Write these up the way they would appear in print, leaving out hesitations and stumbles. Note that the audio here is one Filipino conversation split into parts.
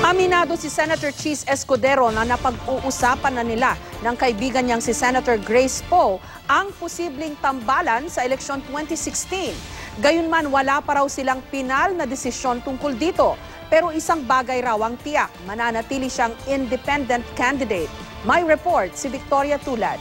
Aminado si Senator Cheese Escudero na napag-uusapan na nila ng kaibigan niyang si Senator Grace Poe ang posibleng tambalan sa eleksyon 2016. Gayunman wala pa raw silang pinal na desisyon tungkol dito. Pero isang bagay raw ang tiyak, mananatili siyang independent candidate. May report si Victoria Tulad.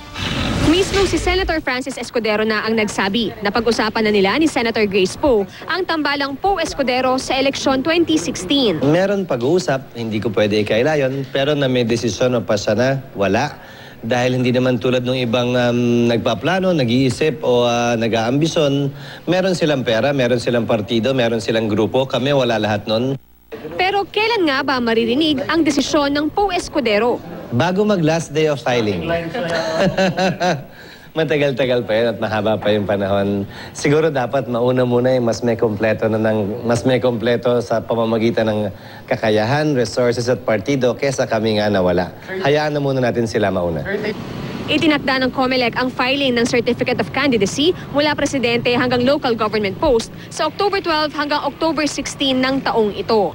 Mismo si Senator Francis Escudero na ang nagsabi na pag-usapan na nila ni Senator Grace Poe ang tambalang Poe Escudero sa eleksyon 2016. Meron pag-uusap, hindi ko pwede ikaila yun, pero na may desisyon o pa na, wala. Dahil hindi naman tulad ng ibang nagpaplano, nag-iisip o nag-aambisyon, meron silang pera, meron silang partido, meron silang grupo, kami wala lahat nun. Pero kailan nga ba maririnig ang desisyon ng Poe Escudero? Bago mag-last day of filing. Matagal-tagal pa yun at mahaba pa yung panahon. Siguro dapat mauna muna yung mas may kompleto sa pamamagitan ng kakayahan, resources at partido kesa kami nga nawala. Hayaan na muna natin sila mauna. Itinakda ng COMELEC ang filing ng Certificate of Candidacy mula presidente hanggang local government post sa October 12 hanggang October 16 ng taong ito.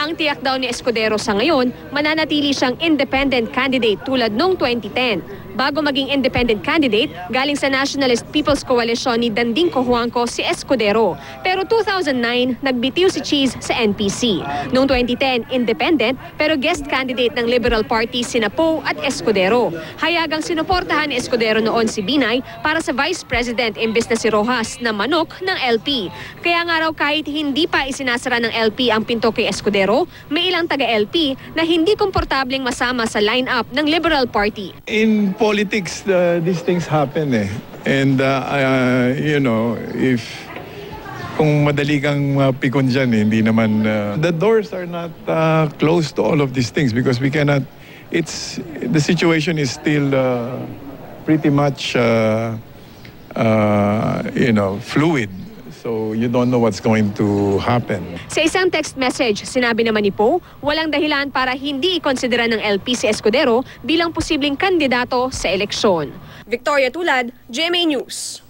Ang tiyak daw ni Escudero sa ngayon, mananatili siyang independent candidate tulad noong 2010. Bago maging independent candidate, galing sa Nationalist People's Coalition ni Danding Cojuangco si Escudero. Pero 2009, nagbitiw si Cheese sa NPC. Noong 2010, independent pero guest candidate ng Liberal Party sina Poe at Escudero. Hayagang sinuportahan ni Escudero noon si Binay para sa Vice President imbes na si Rojas na manok ng LP. Kaya nga raw kahit hindi pa isinasara ng LP ang pinto kay Escudero, may ilang taga-LP na hindi komportableng masama sa line-up ng Liberal Party. In politics, these things happen eh. And, you know, kung madali kang pikon dyan, hindi naman, the doors are not closed to all of these things because we cannot, the situation is still pretty much, you know, fluid. So you don't know what's going to happen. Sa isang text message, sinabi naman ni Poe, walang dahilan para hindi ikonsidera ng LP si Escudero bilang posibleng kandidato sa eleksyon. Victoria Tulad, GMA News.